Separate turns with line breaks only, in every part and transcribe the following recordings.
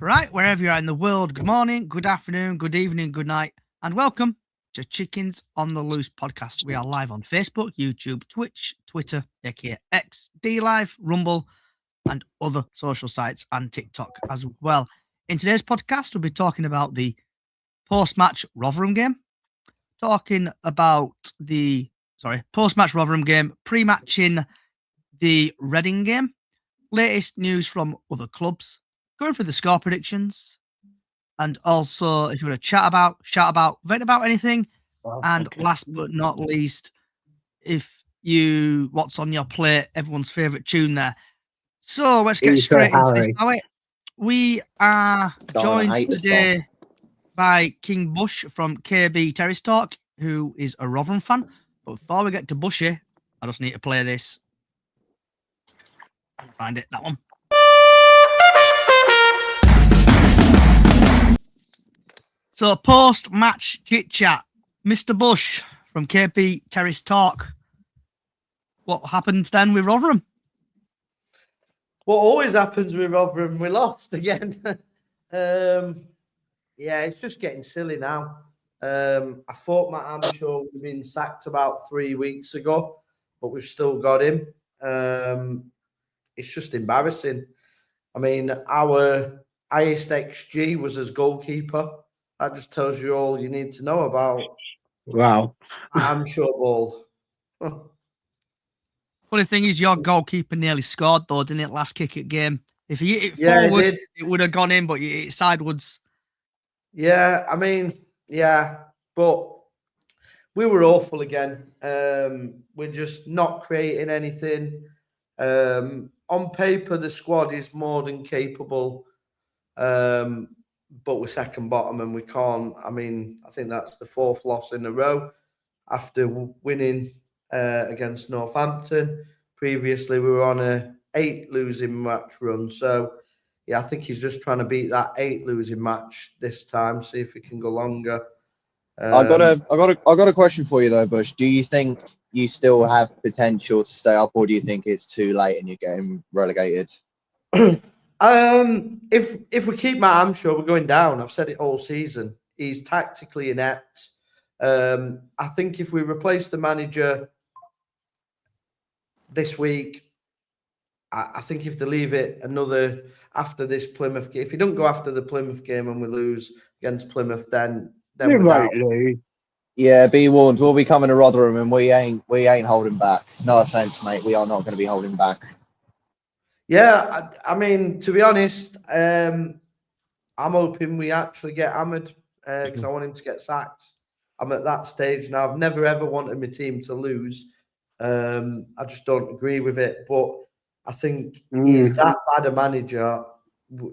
Right, wherever you are in the world, good morning, good afternoon, good evening, good night, and welcome to Chickens on the Loose podcast. We are live on Facebook, YouTube, Twitch, Twitter, aka X, D Live, Rumble, and other social sites, and TikTok as well. In today's podcast, we'll be talking about the post-match Rotherham game, talking about the post-match Rotherham game, pre-matching the Reading game, latest news from other clubs, going through the score predictions, and also if you want to chat about, vent about anything, and last but not least, what's on your plate, everyone's favourite tune there. So let's get straight into this now. We are joined today by King Bush from KB Terrace Talk, who is a Rotherham fan. But before we get to Bushy, I just need to play this. Find it, that one. So post-match chit-chat, Mr. Bush from KP Terrace Talk. What happened then with Rotherham?
What always happens with Rotherham, we lost again. Yeah, it's just getting silly now. I thought Matt Amshaw would have been sacked about 3 weeks ago, but we've still got him. It's just embarrassing. I mean, our highest XG was as goalkeeper. That just tells you all you need to know about.
Wow.
Amshaw ball.
Funny thing is, your goalkeeper nearly scored, though, didn't it, last kick at game? If he hit it forward, it would have gone in, but you hit it sideways.
Yeah, I mean, yeah, but we were awful again. We're just not creating anything. On paper, the squad is more than capable, but we're second bottom and we can't. I mean, I think that's the fourth loss in a row after winning against Northampton. Previously, we were on a 8 losing match run. So, yeah, I think he's just trying to beat that 8 losing match this time. See if he can go longer.
I got a question for you though, Bush. Do you think you still have potential to stay up, or do you think it's too late and you're getting relegated?
If we keep Matt Amshaw, we're going down. I've said it all season. He's tactically inept. I think if we replace the manager this week, I think if they leave it another after this Plymouth game, if he don't go after the Plymouth game and we lose against Plymouth, then we're out.
Yeah, be warned. We'll be coming to Rotherham, and we ain't holding back. No offense, mate. We are not going to be holding back.
Yeah, I mean, to be honest, I'm hoping we actually get hammered because I want him to get sacked. I'm at that stage now. I've never ever wanted my team to lose. I just don't agree with it. But I think he's that bad a manager.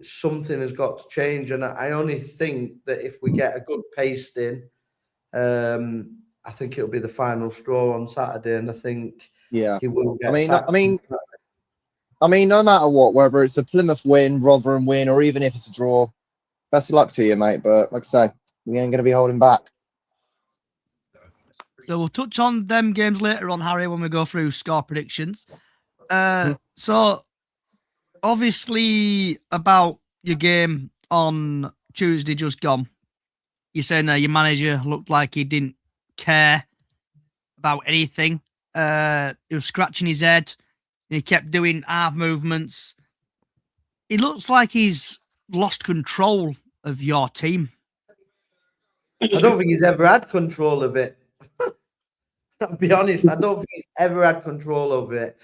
Something has got to change, and I only think that if we get a good pasting, I think it'll be the final straw on Saturday. And I think he will get sacked.
I mean, no matter what, whether it's a Plymouth win, Rotherham win, or even if it's a draw, best of luck to you, mate. But like I say, we ain't going to be holding back.
So we'll touch on them games later on, Harry, when we go through score predictions. So obviously about your game on Tuesday just gone, you're saying that your manager looked like he didn't care about anything. He was scratching his head. And he kept doing arm movements. It looks like he's lost control of your team.
I don't think he's ever had control of it. I'll be honest, I don't think he's ever had control over it.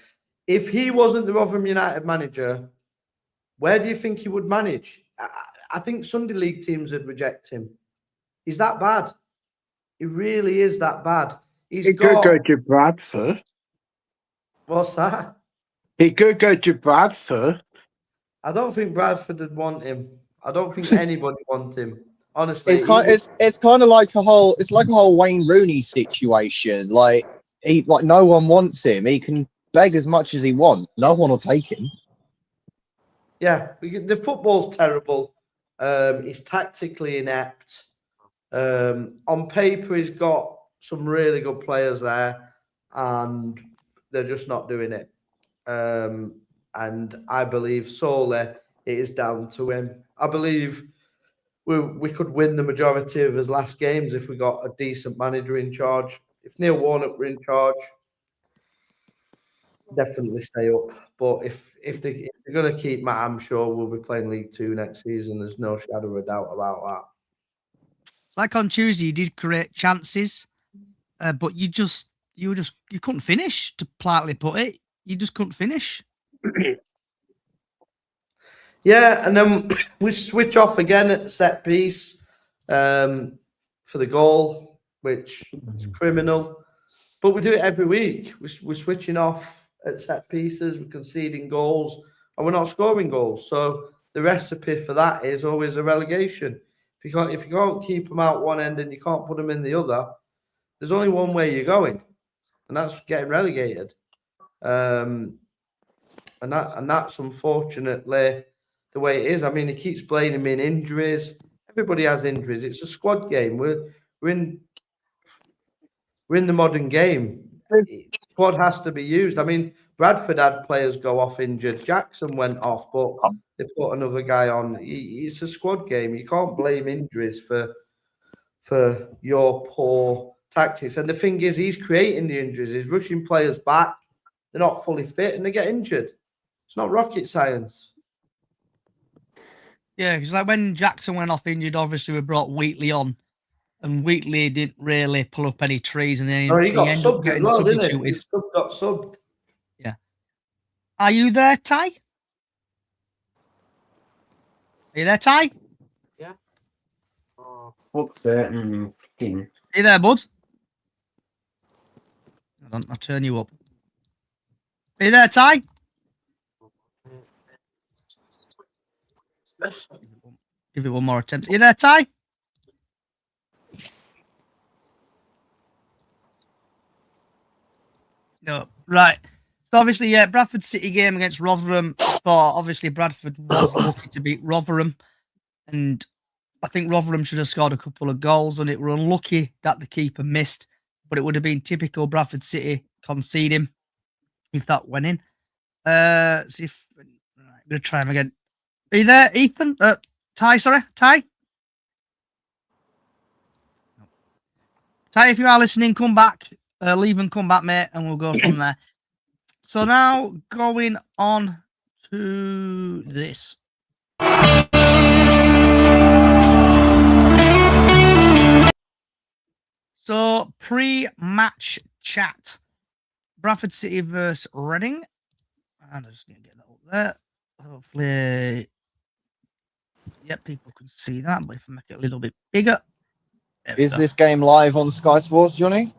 If he wasn't the Rotherham United manager, where do you think he would manage? I think Sunday League teams would reject him. He's that bad. He really is that bad.
He could go to Bradford.
What's that?
He could go to Bradford.
I don't think Bradford would want him. I don't think anybody wants him. Honestly,
it's kind of like a whole Wayne Rooney situation. Like no one wants him. He can beg as much as he wants. No one will take him.
Yeah, the football's terrible. He's tactically inept. On paper, he's got some really good players there, and they're just not doing it. And I believe solely it is down to him. I believe we could win the majority of his last games if we got a decent manager in charge. If Neil Warnock were in charge, definitely stay up. But if they're going to keep Matt, I'm sure we'll be playing League Two next season. There's no shadow of a doubt about that.
Like on Tuesday, you did create chances, but you couldn't finish. To politely put it, you just couldn't finish.
Yeah, and then we switch off again at the set piece for the goal, which is criminal. But we do it every week. We're switching off at set pieces, we're conceding goals, and we're not scoring goals. So the recipe for that is always a relegation. If you can't keep them out one end and you can't put them in the other, there's only one way you're going, and that's getting relegated. And that's unfortunately the way it is. I mean, he keeps blaming in injuries. Everybody has injuries. It's a squad game. We're in the modern game. Squad has to be used. I mean, Bradford had players go off injured. Jackson went off, but they put another guy on. It's a squad game. You can't blame injuries for your poor tactics. And the thing is, he's creating the injuries. He's rushing players back. They're not fully fit and they get injured. It's not rocket science.
Yeah, because like when Jackson went off injured, obviously we brought Wheatley on, and Wheatley didn't really pull up any trees, and then
he got
ended up
subbed as
getting
well, didn't
substituted.
he? He got subbed.
Yeah. Are you there, Ty? Are you there, Ty?
Yeah. Oh, fuck's it. Fucking.
Are you there, bud? I'll turn you up. Are you there, Ty? Give it one more attempt. Are you there, Ty? No. Right. So obviously, yeah, Bradford City game against Rotherham. Obviously, Bradford was lucky to beat Rotherham, and I think Rotherham should have scored a couple of goals, and it were unlucky that the keeper missed. But it would have been typical Bradford City conceding if that went in. See if I'm gonna try him again. Are you there, Ethan? Ty, sorry, Ty. Ty, if you are listening, come back. Leave and come back, mate, and we'll go from there. So now going on to this. So pre-match chat. Bradford City versus Reading. And I just need to get that up there. Hopefully, yeah, people can see that. But if I make it a little bit bigger.
Is this game live on Sky Sports, Johnny?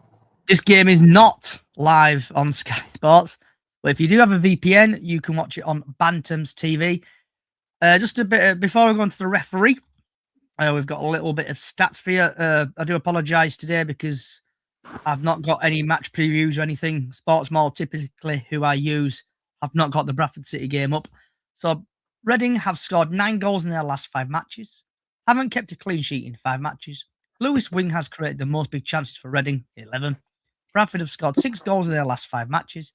This game is not live on Sky Sports. But if you do have a VPN, you can watch it on Bantam's TV. Just a bit before we go on to the referee, we've got a little bit of stats for you. I do apologise today because I've not got any match previews or anything. Sportsmall, typically who I use, have not got the Bradford City game up. So Reading have scored 9 goals in their last 5 matches. Haven't kept a clean sheet in 5 matches. Lewis Wing has created the most big chances for Reading, 11. Bradford have scored 6 goals in their last 5 matches.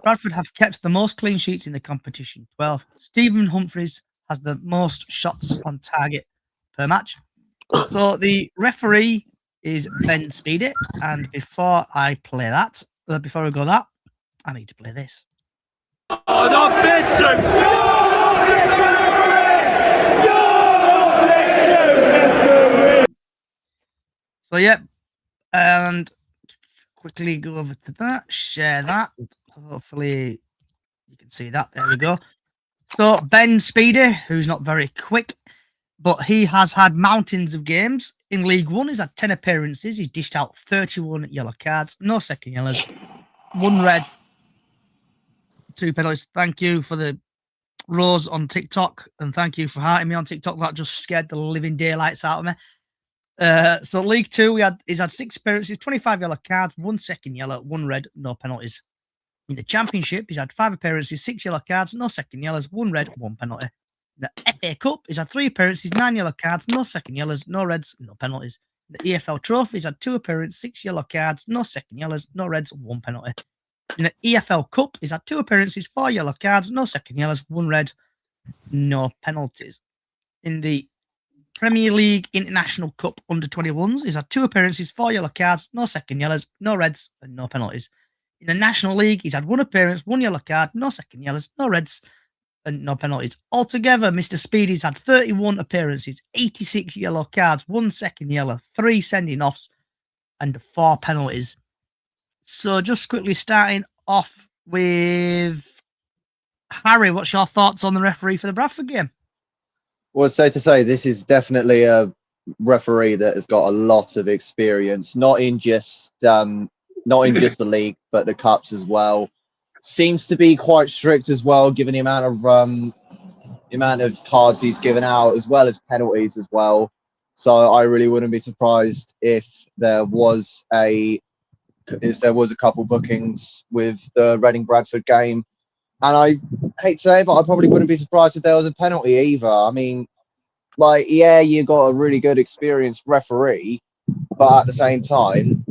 Bradford have kept the most clean sheets in the competition, 12. Stephen Humphreys has the most shots on target per match. So the referee is Ben Speedy. And before I play that, before we go that, I need to play this. So yeah, and quickly go over to that, share that. Hopefully you can see that. There we go. So Ben Speedy, who's not very quick, but he has had mountains of games. In League One, he's had 10 appearances. He's dished out 31 yellow cards, no second yellows, 1 red, 2 penalties. Thank you for the Rose on TikTok, and thank you for hearting me on TikTok. That just scared the living daylights out of me. So League Two, he's had 6 appearances, 25 yellow cards, 1 second yellow, 1 red, no penalties. In the Championship, he's had 5 appearances, 6 yellow cards, no second yellows, 1 red, 1 penalty. In the FA Cup, he's had 3 appearances, 9 yellow cards, no second yellows, no reds, no penalties. In the EFL Trophy, he's had 2 appearances, 6 yellow cards, no second yellows, no reds, 1 penalty. In the EFL Cup, he's had 2 appearances, 4 yellow cards, no second yellows, 1 red, no penalties. In the Premier League International Cup under-21s, he's had 2 appearances, 4 yellow cards, no second yellows, no reds, and no penalties. In the National League, he's had 1 appearance, 1 yellow card, no second yellows, no reds, and no penalties. Altogether, Mr. Speedy's had 31 appearances, 86 yellow cards, 1 second yellow, 3 sending-offs, and 4 penalties. So just quickly starting off with Harry, what's your thoughts on the referee for the Bradford game?
Well, so to say, this is definitely a referee that has got a lot of experience, not in just the league, but the cups as well. Seems to be quite strict as well, given the amount of cards he's given out, as well as penalties as well. So I really wouldn't be surprised if there was a couple bookings with the Reading Bradford game. And I hate to say it, but I probably wouldn't be surprised if there was a penalty either. I mean, like, yeah, you got a really good experienced referee, but at the same time,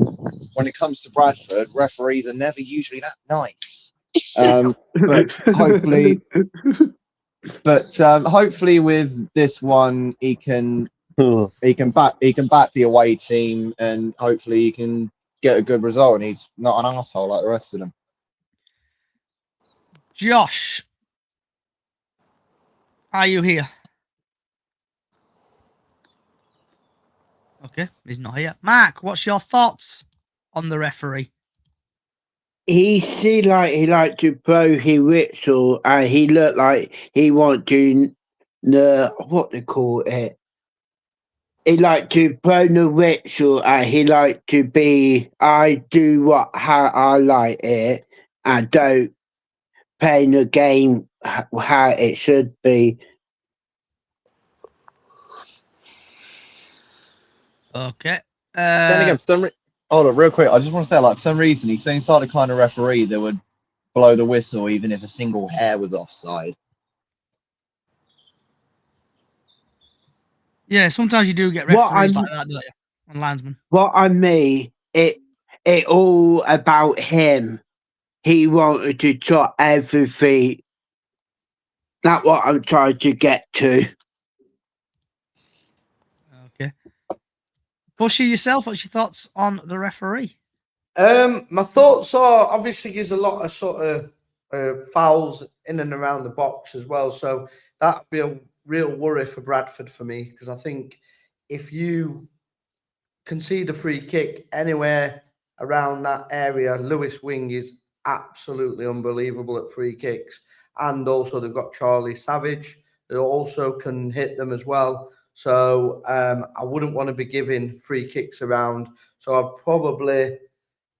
when it comes to Bradford, referees are never usually that nice. But hopefully with this one, he can back the away team, and hopefully he can get a good result, and he's not an asshole like the rest of them.
Josh, are you here? Okay, he's not here. Mark, what's your thoughts on the referee?
He liked to blow his whistle, and he looked like he wanted to what they call it. He liked to blow the whistle, and he liked to be. I do how I like it, and don't play the game how it should be.
Okay.
Then again, hold on, real quick. I just want to say, like, for some reason, he seems like the kind of referee that would blow the whistle even if a single hair was offside.
Yeah, sometimes you do get referees like that, don't you? And linesmen.
What I mean, it all about him. He wanted to try everything. That's what I'm trying to get to.
Okay. Bushy, yourself, what's your thoughts on the referee?
My thoughts are, obviously there's a lot of sort of fouls in and around the box as well, so that'd be a real worry for Bradford for me, because I think if you concede a free kick anywhere around that area, Lewis Wing is absolutely unbelievable at free kicks, and also they've got Charlie Savage who also can hit them as well. So I wouldn't want to be giving free kicks around. So I'd probably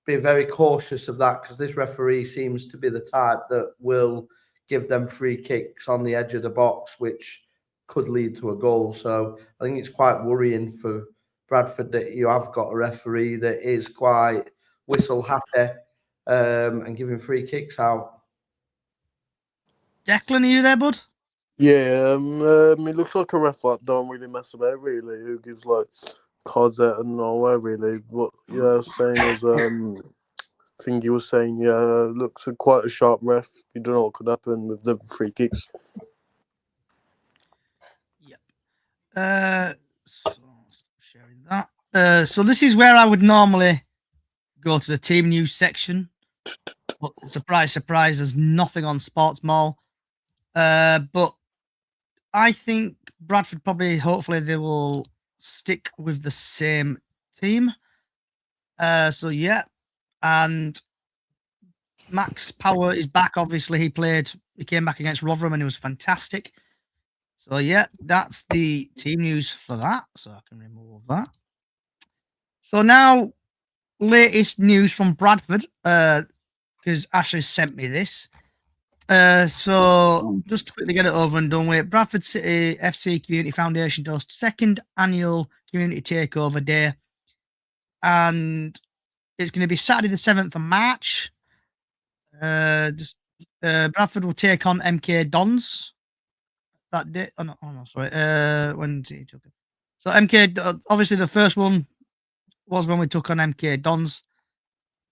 be very cautious of that, because this referee seems to be the type that will give them free kicks on the edge of the box, which could lead to a goal. So I think it's quite worrying for Bradford that you have got a referee that is quite whistle happy and giving free kicks out.
Declan, are you there, bud?
Yeah, it looks like a ref that don't really mess about, really, who gives, like, cards out of nowhere, really. But, yeah, same as, I think he was saying, yeah, looks quite a sharp ref. You don't know what could happen with the free kicks.
Yep. So stop sharing that. So this is where I would normally go to the team news section. But surprise, surprise, there's nothing on Sports Mall. But I think Bradford hopefully they will stick with the same team. So yeah, and Max Power is back. Obviously, he came back against Rotherham and he was fantastic. So yeah, that's the team news for that. So I can remove that. So now, latest news from Bradford, because Ashley sent me this. So just to quickly get it over and done with, Bradford City FC Community Foundation does second annual community takeover day, and it's going to be Saturday the 7th of March. Bradford will take on MK Dons that day. Oh no, sorry. When he took it. So MK, obviously the first one was when we took on MK Dons,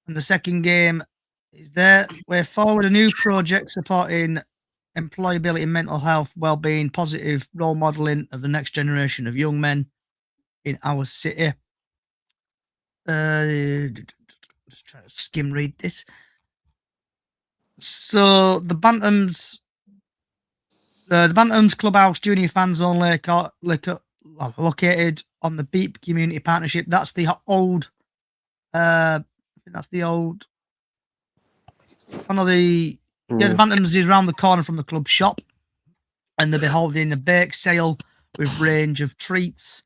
and the second game is there. We're forward a new project supporting employability, mental health, well-being, positive role modelling of the next generation of young men in our city. Just trying to skim read this. So the Bantams Clubhouse Junior Fans Only located on the Beep Community Partnership. That's the old. I think that's the old. One of the the Bantams is around the corner from the club shop, and they'll be holding a bake sale with range of treats.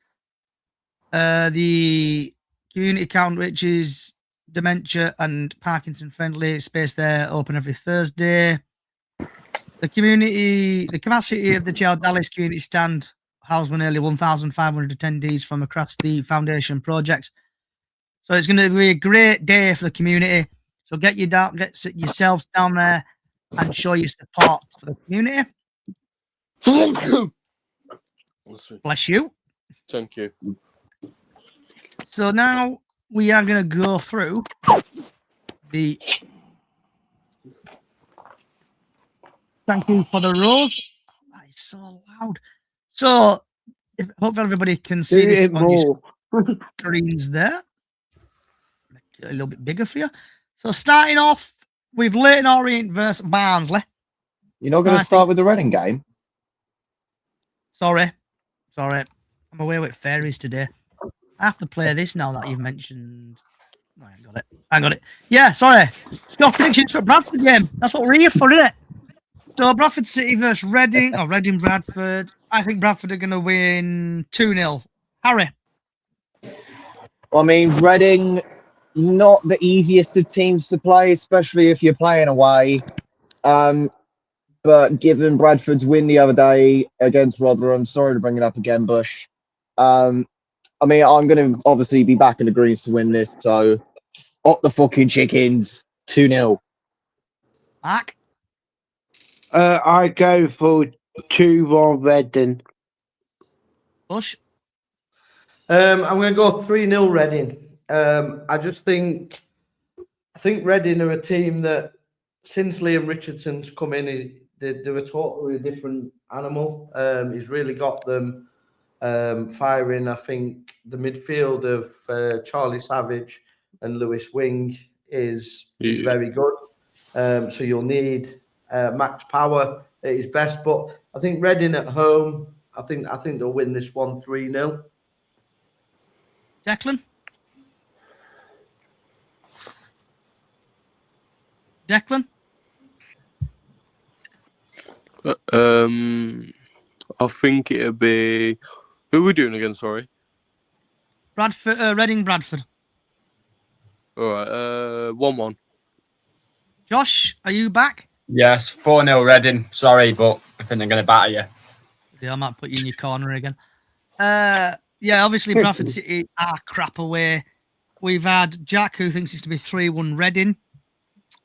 The community account, which is dementia and Parkinson friendly, space there, open every Thursday. The capacity of the TL Dallas community stand housed nearly 1,500 attendees from across the foundation project. So it's going to be a great day for the community. So get yourselves down there and show your support for the community. Bless you.
Thank you.
So now we are going to go through the thank you for the rose. That is so loud. So hope everybody can see this on your screens there. Make it a little bit bigger for you. So starting off with Leighton Orient versus Barnsley.
You're not going to start with the Reading game?
Sorry. I'm away with fairies today. I have to play this now that you've mentioned. Oh, I got it. Yeah, sorry. Score predictions for Bradford game. That's what we're here for, isn't it? So Bradford City versus Reading, or Reading Bradford. I think Bradford are going to win 2-0. Harry.
I mean, Reading, not the easiest of teams to play, especially if you're playing away. But given Bradford's win the other day against Rotherham, sorry to bring it up again, Bush. I mean, I'm going to obviously be back in the Greens to win this, so up the fucking chickens, 2-0.
Mark?
I go for 2-1 Reading.
Bush?
I'm going to go 3-0 Reading. I think Reading are a team that since Liam Richardson's come in, they're a totally different animal. He's really got them firing. I think the midfield of Charlie Savage and Lewis Wing is very good. So you'll need Max Power at his best. But I think Reading at home, I think they'll win this one 3-0.
Declan? Declan?
I think it'll be. Who are we doing again? Sorry.
Bradford, Reading Bradford.
All right. 1-1.
Josh, are you back?
Yes, 4-0 Reading. Sorry, but I think they're going to batter you.
Yeah, I might put you in your corner again. Yeah, obviously Bradford City are crap away. We've had Jack, who thinks it's to be 3-1 Reading.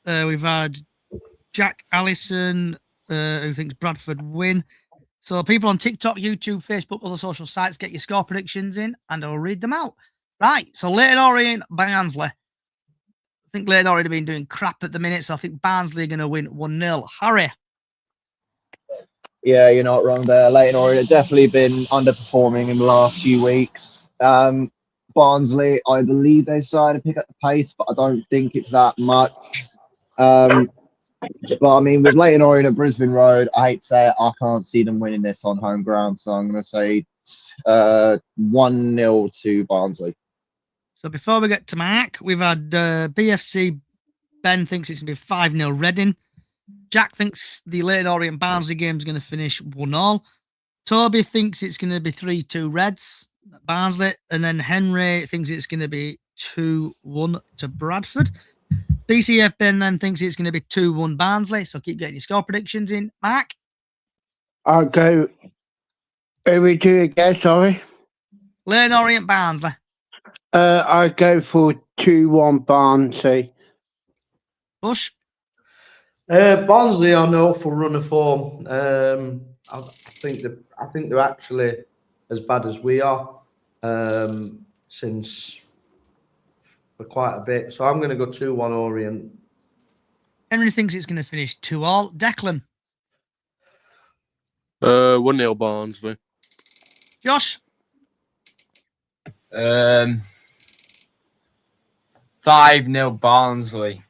We've had Jack Allison, who thinks Bradford win. So people on TikTok, YouTube, Facebook, other social sites, get your score predictions in, and I'll read them out. Right, so Leighton Orient, Barnsley. I think Leighton Orient have been doing crap at the minute, so I think Barnsley are going to win 1-0. Harry?
Yeah, you're not wrong there. Leighton Orient have definitely been underperforming in the last few weeks. Barnsley, I believe they started to pick up the pace, but I don't think it's that much. But I mean, with Leighton Orient at Brisbane Road, I hate to say it, I can't see them winning this on home ground. So I'm going to say 1-0 to Barnsley.
So before we get to Mark, we've had BFC. Ben thinks it's going to be 5-0 Reading. Jack thinks the Leighton Orient Barnsley game is going to finish 1-1. Toby thinks it's going to be 3-2 Reds at Barnsley. And then Henry thinks it's going to be 2-1 to Bradford. BCF Ben then thinks it's going to be 2-1 Barnsley. So keep getting your score predictions in. Mark?
I'll go. Who we do again? Sorry.
Leighton Orient Barnsley.
I go for 2-1 Barnsley.
Bush?
Barnsley are no for run of form. I think they're actually as bad as we are since for quite a bit. So I'm going to go 2-1 Orient.
Henry thinks it's going to finish 2-2. Declan?
1-0 Barnsley.
Josh?
5-0 Barnsley.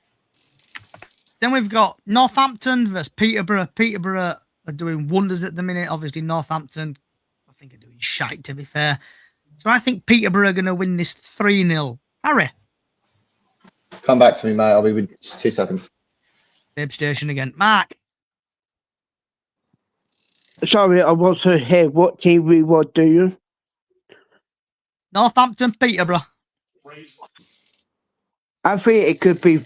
Then we've got Northampton versus Peterborough. Peterborough are doing wonders at the minute. Obviously, Northampton, I think, are doing shite, to be fair. So I think Peterborough are going to win this 3-0. Harry?
Come back to me, mate. I'll be with 2 seconds.
Babe Station again. Mark?
Sorry, I wasn't here. What TV what do you?
Northampton, Peterborough.
I think it could be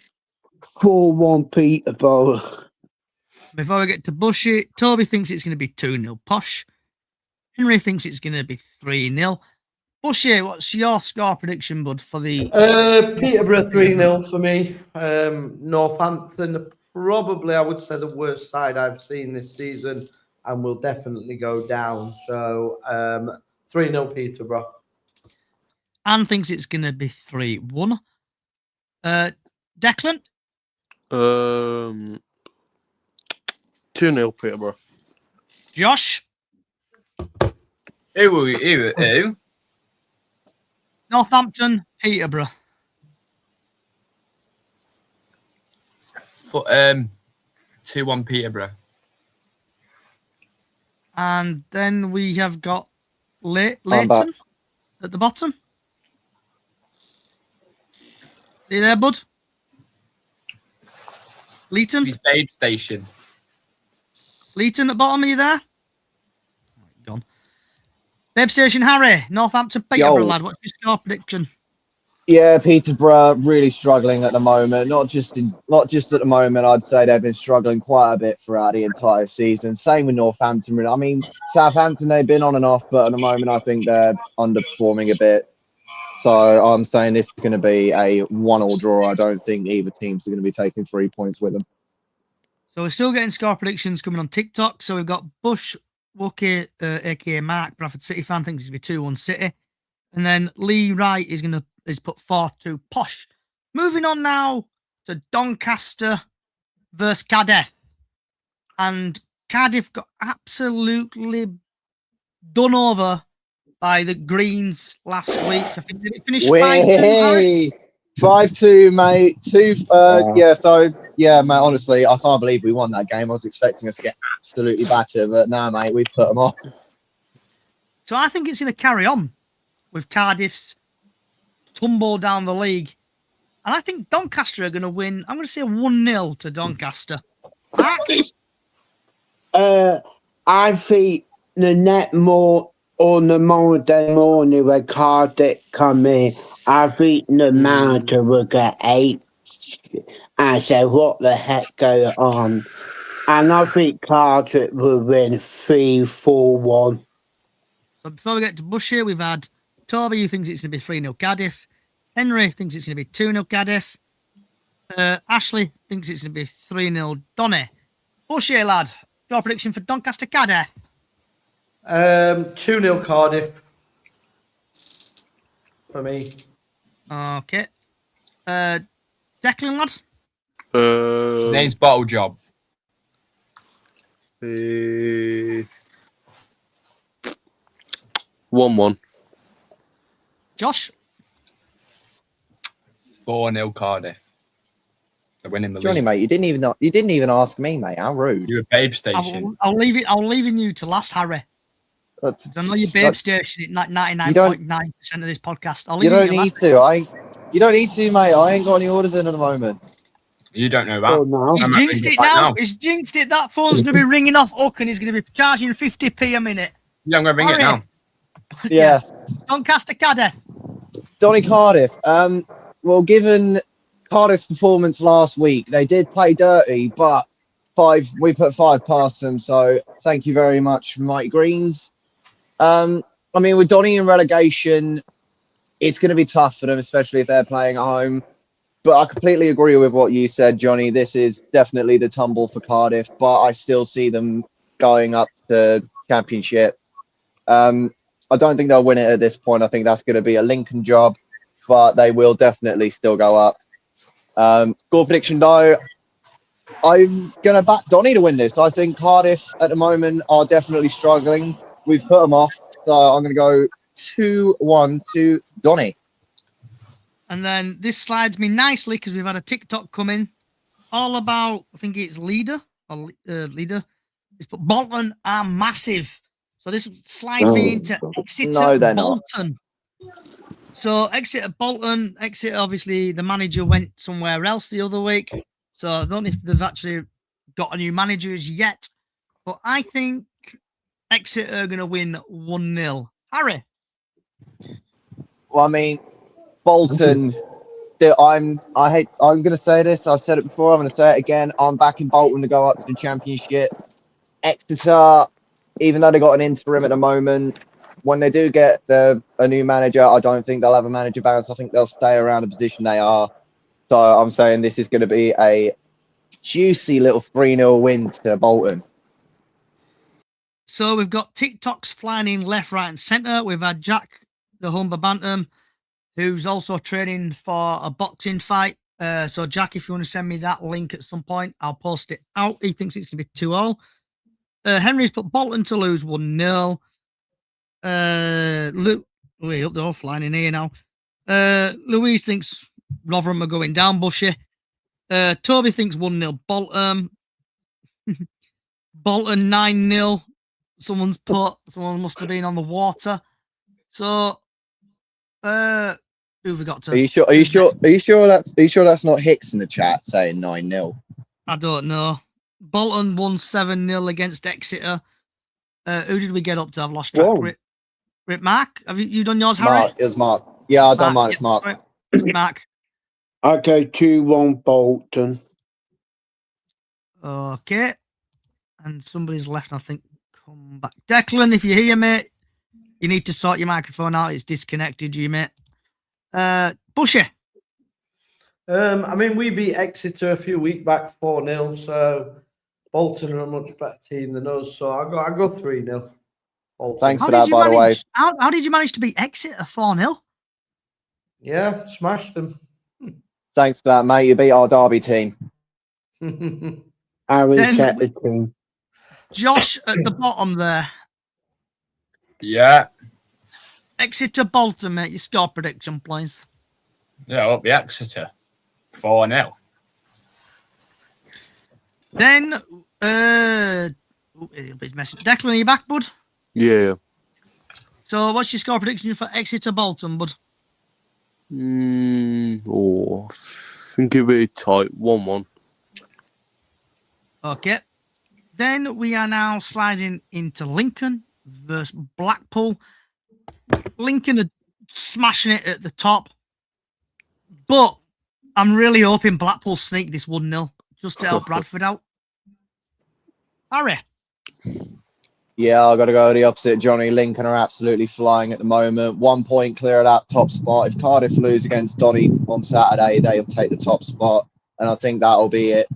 4-1 Peterborough.
Before we get to Bushy, Toby thinks it's going to be 2-0 Posh. Henry thinks it's going to be 3-0. Bushy, what's your score prediction, bud, for the...
Peterborough 3-0 for me. Northampton, probably, I would say, the worst side I've seen this season and will definitely go down. So 3-0 Peterborough.
Anne thinks it's going to be 3-1. Declan?
2-0 Peterborough.
Josh?
Who?
Northampton, Peterborough.
2-1 Peterborough.
And then we have got
I'm back.
Leighton at the bottom. Are you there, bud? Leighton?
He's Babe Station.
Leighton at the bottom, are you there? Gone. Babe Station, Harry, Northampton, Peterborough, lad. What's your score prediction?
Yeah, Peterborough really struggling at the moment. Not just at the moment. I'd say they've been struggling quite a bit throughout the entire season. Same with Northampton. I mean, Southampton, they've been on and off, but at the moment, I think they're underperforming a bit. So I'm saying this is going to be a 1-1 draw. I don't think either teams are going to be taking 3 points with them.
So we're still getting score predictions coming on TikTok. So we've got Bush Wookie, aka Mark, Bradford City fan, thinks it's going to be 2-1 City. And then Lee Wright is put 4-2 Posh. Moving on now to Doncaster versus Cardiff. And Cardiff got absolutely done over by the Greens last week. I think did it finish 5-2,
5-2, mate. Yeah, mate, honestly, I can't believe we won that game. I was expecting us to get absolutely battered, but nah, mate, we've put them off.
So I think it's going to carry on with Cardiff's tumble down the league. And I think Doncaster are going to win. I'm going to say 1-0 to Doncaster. Mark?
I think the net more on the Monday morning when Cardiff come in, I think the manager will get 8 and say, what the heck going on? And I think Cardiff will win 3-4-1.
So before we get to Bush here, we've had Toby, who thinks it's going to be 3-0 Cardiff. Henry thinks it's going to be 2-0 Cardiff. Ashley thinks it's going to be 3-0 Donny. Bush here, lad. Your prediction for Doncaster Cardiff?
2-0 Cardiff for me.
Okay. Declan, lad?
His name's Bottle Job.
1-1.
Josh?
4-0 Cardiff. They're winning the
Johnny,
league.
mate, you didn't even ask me, mate. How rude.
You're a Babe Station.
I'll leaving you to last, Harry. I know you're Babe Station at 99.9% of this podcast. I'll leave
you don't
you
need
last.
to. You don't need to, mate. I ain't got any orders in at the moment.
You don't know that.
Oh, no.
He's jinxed it now. He's jinxed it. That phone's going to be ringing off hook and he's going to be charging 50p a minute.
Yeah, I'm going to ring it now.
Yeah.
Doncaster Cardiff.
Donny Cardiff. Well, given Cardiff's performance last week, they did play dirty, but we put 5 past them. So thank you very much, Mighty Greens. I mean, with Donny in relegation, it's going to be tough for them, especially if they're playing at home. But I completely agree with what you said, Johnny. This is definitely the tumble for Cardiff, but I still see them going up to Championship. I don't think they'll win it at this point. I think that's going to be a Lincoln job, but they will definitely still go up. Score prediction, though, I'm going to back Donny to win this. I think Cardiff at the moment are definitely struggling. We've put them off. So I'm going to go 2-1 to Donny.
And then this slides me nicely because we've had a TikTok come in all about, I think it's Leader. It's put Bolton are massive. So this slides me into Exeter
No, they're not.
Bolton. So Exeter Bolton, Exeter, obviously the manager went somewhere else the other week. So I don't know if they've actually got a new manager as yet. But I think Exeter are going to win 1-0. Harry?
Well, I mean, Bolton. I'm going to say this. I've said it before. I'm going to say it again. I'm backing Bolton to go up to the Championship. Exeter, even though they got an interim at the moment, when they do get a new manager, I don't think they'll have a manager bounce. I think they'll stay around the position they are. So I'm saying this is going to be a juicy little 3-0 win to Bolton.
So we've got TikToks flying in left, right, and centre. We've had Jack, the Humber Bantam, who's also training for a boxing fight. So Jack, if you want to send me that link at some point, I'll post it out. He thinks it's going to be 2-0. Henry's put Bolton to lose 1-0. Luke, they're all flying in here now. Louise thinks Rotherham are going down, Bushy. Toby thinks 1-0 Bolton. Bolton 9-0. Someone must have been on the water. So, who have we got to?
Are you sure that's not Hicks in the chat saying 9-0?
I don't know. Bolton won 7-0 against Exeter. Who did we get up to? I've lost track. Mark, have you done yours, Harry?
Mark, it was Mark. Yeah, I've done mine. It's Mark.
Right. Mark.
I go 2-1 Bolton.
Okay. And somebody's left, I think. Come back. Declan, if you hear, mate, you need to sort your microphone out. It's disconnected, you, mate. Bushy.
I mean, we beat Exeter a few weeks back 4-0, so Bolton are a much better team than us. So I go 3-0. Bolton.
Thanks for that, by the way.
How did you manage to beat Exeter 4-0?
Yeah, smashed them.
Thanks for that, mate. You beat our Derby team.
I reset the team.
Josh at the bottom there.
Yeah.
Exeter Bolton, mate. Your score prediction, please.
Yeah, up the Exeter. 4-0.
Then, it's messy. Declan, are you back, bud?
Yeah.
So, what's your score prediction for Exeter Bolton, bud?
I think it'll be tight. 1-1.
Okay. Then we are now sliding into Lincoln versus Blackpool. Lincoln are smashing it at the top. But I'm really hoping Blackpool sneak this 1-0 just to help Bradford out. Harry?
Yeah, I've got to go the opposite. Johnny. Lincoln are absolutely flying at the moment. 1 point clear of that top spot. If Cardiff lose against Donny on Saturday, they'll take the top spot. And I think that'll be it.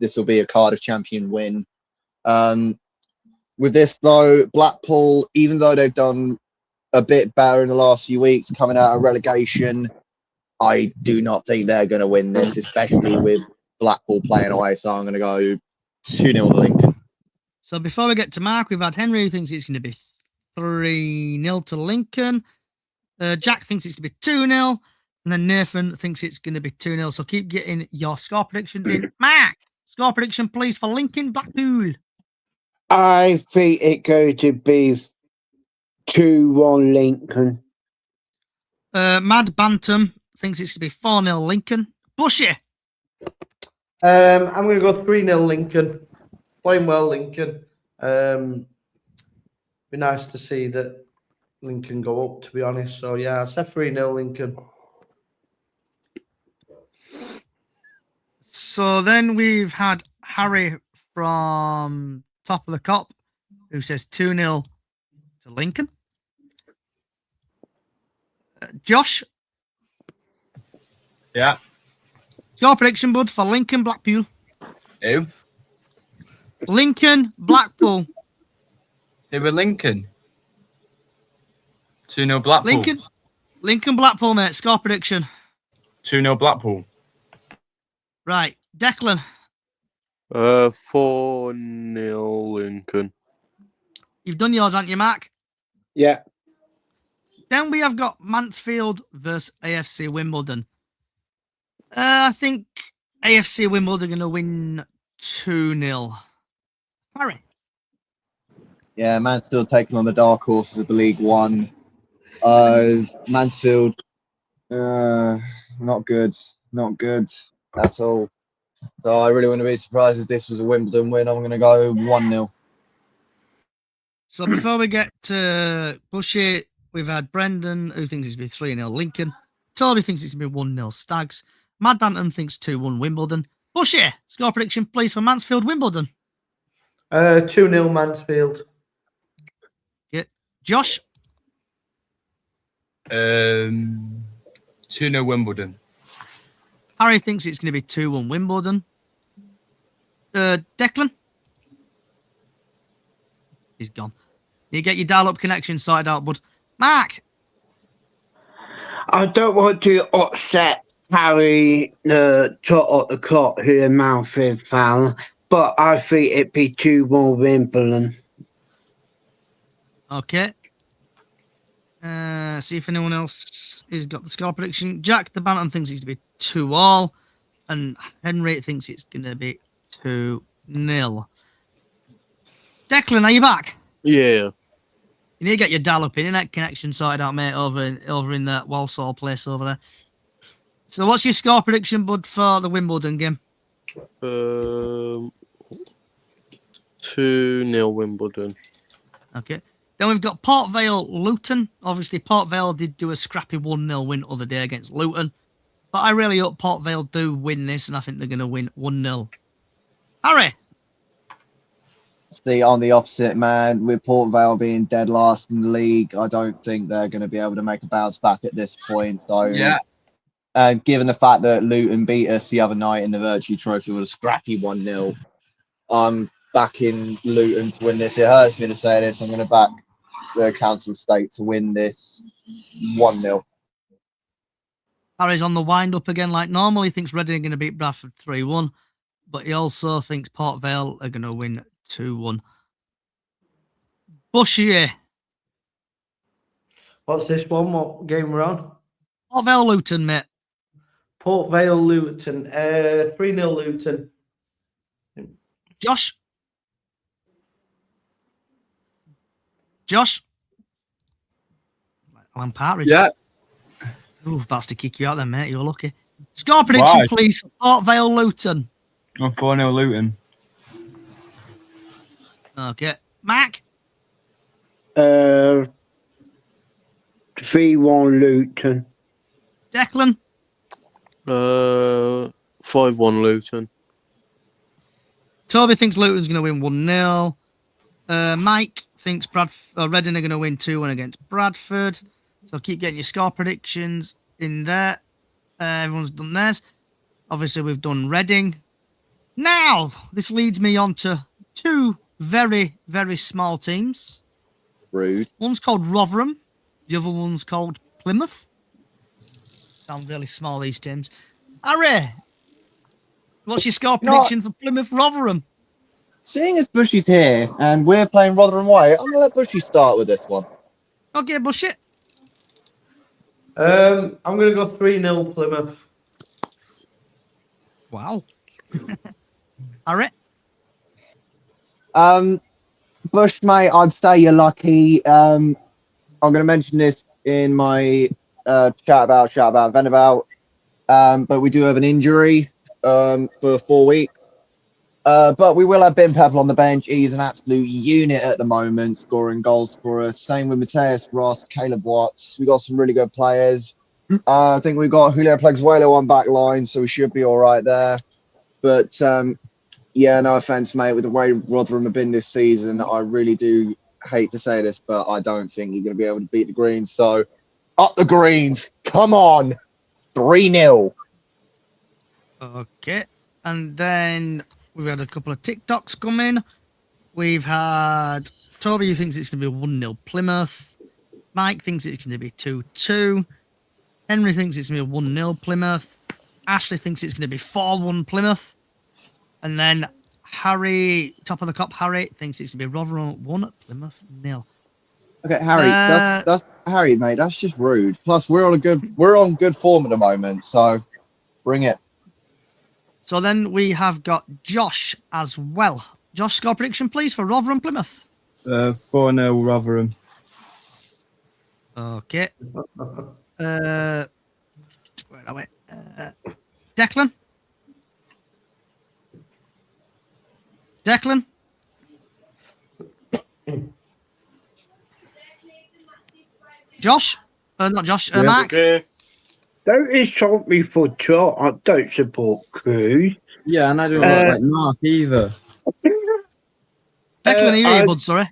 This will be a Cardiff champion win. With this, though, Blackpool, even though they've done a bit better in the last few weeks coming out of relegation, I do not think they're going to win this, especially with Blackpool playing away. So I'm going to go 2-0 to Lincoln.
So before we get to Mark, we've had Henry who thinks it's going to be 3-0 to Lincoln. Jack thinks it's going to be 2-0. And then Nathan thinks it's going to be 2-0. So keep getting your score predictions in. Mark, score prediction, please, for Lincoln Blackpool.
I think it's going to be 2-1 Lincoln.
Mad Bantam thinks it's going to be 4-0 Lincoln. Bushy.
I'm going to go 3-0 Lincoln. Playing well, Lincoln. Be nice to see that Lincoln go up, to be honest. So, yeah, I said 3-0 Lincoln.
So then we've had Harry from Top of the Cop who says 2-0 to Lincoln. Josh?
Yeah.
Your prediction, bud, for Lincoln Blackpool.
Who?
Lincoln Blackpool.
Who were Lincoln? 2-0 Blackpool.
Lincoln Blackpool, mate. Score prediction.
2-0 Blackpool.
Right. Declan.
4-0 Lincoln.
You've done yours, haven't you, Mark?
Yeah.
Then we have got Mansfield versus AFC Wimbledon. I think AFC Wimbledon are going to win 2-0. Harry?
Yeah, Mansfield taking on the dark horses of the League One. Mansfield, not good at all. So I really wouldn't be surprised if this was a Wimbledon win. I'm going to go 1-0.
So before we get to Bushy, we've had Brendan, who thinks it's going to be 3-0 Lincoln. Toby thinks it's going to be 1-0 Stags. Mad Bantam thinks 2-1 Wimbledon. Bushy, score prediction, please, for Mansfield Wimbledon.
2-0 Mansfield.
Yeah. Josh?
2-0 Wimbledon.
Harry thinks it's going to be 2-1 Wimbledon. Declan? He's gone. You get your dial-up connection sorted out, bud. Mark?
I don't want to upset Harry Tot at the clock, who a Mountford fan, but I think it'd be 2-1 Wimbledon.
Okay. See if anyone else has got the score prediction. Jack the Bantam thinks it's going to be 2-all, and Henry thinks it's going to be 2-0. Declan, are you back?
Yeah.
You need to get your dial-up internet connection sorted out, mate, over in that Walsall place over there. So what's your score prediction, bud, for the Wimbledon game?
2-0 Wimbledon.
Okay. Then we've got Port Vale Luton. Obviously, Port Vale did do a scrappy 1-0 win other day against Luton. But I really hope Port Vale do win this, and I think they're going to win 1-0. Harry?
See, on the opposite, man, with Port Vale being dead last in the league, I don't think they're going to be able to make a bounce back at this point. So,
Yeah.
Given the fact that Luton beat us the other night in the Virtue Trophy with a scrappy 1-0, I'm backing Luton to win this. It hurts me to say this. I'm going to back the Council Estate to win this 1-0.
Harry's on the wind-up again like normal. He thinks Reading are going to beat Bradford 3-1. But he also thinks Port Vale are going to win 2-1. Bushy.
What's this one? What game we're on?
Port Vale Luton, mate.
Port Vale Luton. 3-0 Luton.
Josh? Josh? Alan Partridge.
Yeah.
Ooh, about to kick you out then, mate. You're lucky. Score prediction,
Why?
please, for Port Vale Luton.
I'm 4-0 Luton.
Okay. Mac?
3-1 Luton.
Declan?
5-1 Luton.
Toby thinks Luton's going to win 1-0. Mike thinks Reading are going to win 2-1 against Bradford. So keep getting your score predictions in there. Everyone's done theirs. Obviously, we've done Reading. Now, this leads me on to two very, very small teams.
Rude.
One's called Rotherham. The other one's called Plymouth. Sound really small, these teams. Harry, what's your score prediction for Plymouth Rotherham?
Seeing as Bushy's here and we're playing Rotherham away, I'm going to let Bushy start with this one.
Okay, Bullshit.
I'm going to go 3-0 Plymouth.
Wow. Harry?
Bush, mate, I'd say you're lucky. I'm going to mention this in my chat about Venabout. But we do have an injury for 4 weeks. But we will have Ben Pepple on the bench. He's an absolute unit at the moment, scoring goals for us. Same with Mateus Ross, Caleb Watts. We got some really good players. I think we've got Julio Pleguezuelo on back line, so we should be all right there. But yeah, no offense, mate. With the way Rotherham have been this season, I really do hate to say this, but I don't think you're going to be able to beat the Greens. So up the Greens. Come on. 3-0.
Okay. And then we've had a couple of TikToks come in. We've had Toby, who thinks it's going to be 1-0 Plymouth. Mike thinks it's going to be 2-2. Henry thinks it's going to be 1-0 Plymouth. Ashley thinks it's going to be 4-1 Plymouth. And then Harry, top of the cup. Harry thinks it's going to be Rotherham 1, Plymouth 0.
Okay, Harry, that's Harry, mate. That's just rude. Plus, we're on good form at the moment, so bring it.
So then we have got Josh as well. Josh, score prediction, please, for Rotherham Plymouth.
4-0 Rotherham.
Okay. Where are we? Declan? Declan? Josh? Not Josh. Mark?
Okay.
Don't insult me for Trot. I don't support Cruz.
Yeah, and I don't like Mark either.
Declan, are you here, bud? Sorry.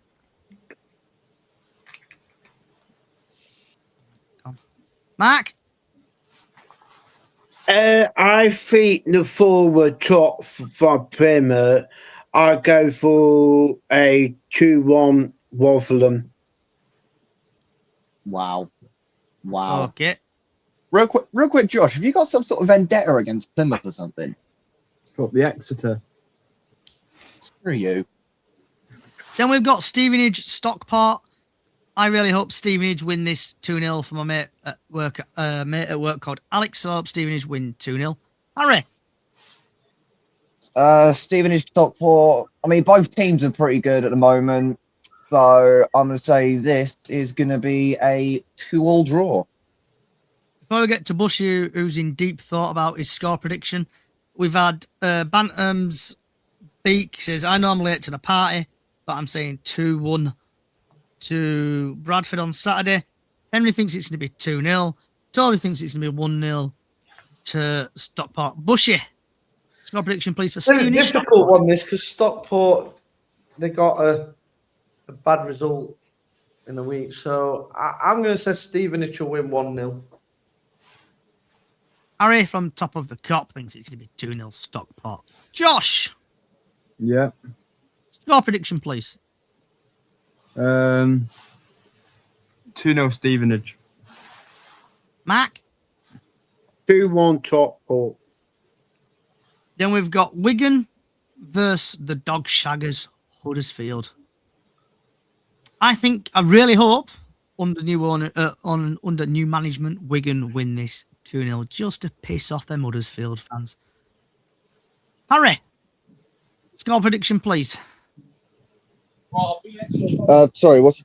Mark?
I think the forward top for Plymouth, I go for a 2-1 Rotherham.
Wow.
Okay.
Real quick, Josh, have you got some sort of vendetta against Plymouth or something?
Got the Exeter.
Screw you.
Then we've got Stevenage, Stockport. I really hope Stevenage win this 2-0 for my mate at work. Mate at work called Alex. So I hope Stevenage win 2-0. Harry.
Stevenage top four. I mean, both teams are pretty good at the moment, so I'm going to say this is going to be a 2-2 draw.
Before we get to Bushy, who's in deep thought about his score prediction, we've had Bantam's Beak says, I know I'm late to the party, but I'm saying 2-1 to Bradford on Saturday. Henry thinks it's going to be 2-0. Toby thinks it's going to be 1-0 to Stockport. Bushy, score prediction, please, for
It's a
Stevenage.
difficult one, this, because Stockport, they got a bad result in the week. So I'm going to say Stevenage will win 1-0.
Harry from top of the cop thinks it's going to be 2-0 Stockport. Josh,
Yeah.
score prediction, please.
2-0 Stevenage.
Mark.
2-1 Stockport.
Then we've got Wigan versus the Dog Shaggers, Huddersfield. I really hope under new owner, under new management, Wigan win this 2-0 just to piss off them Huddersfield fans. Harry, score prediction, please.
Sorry, what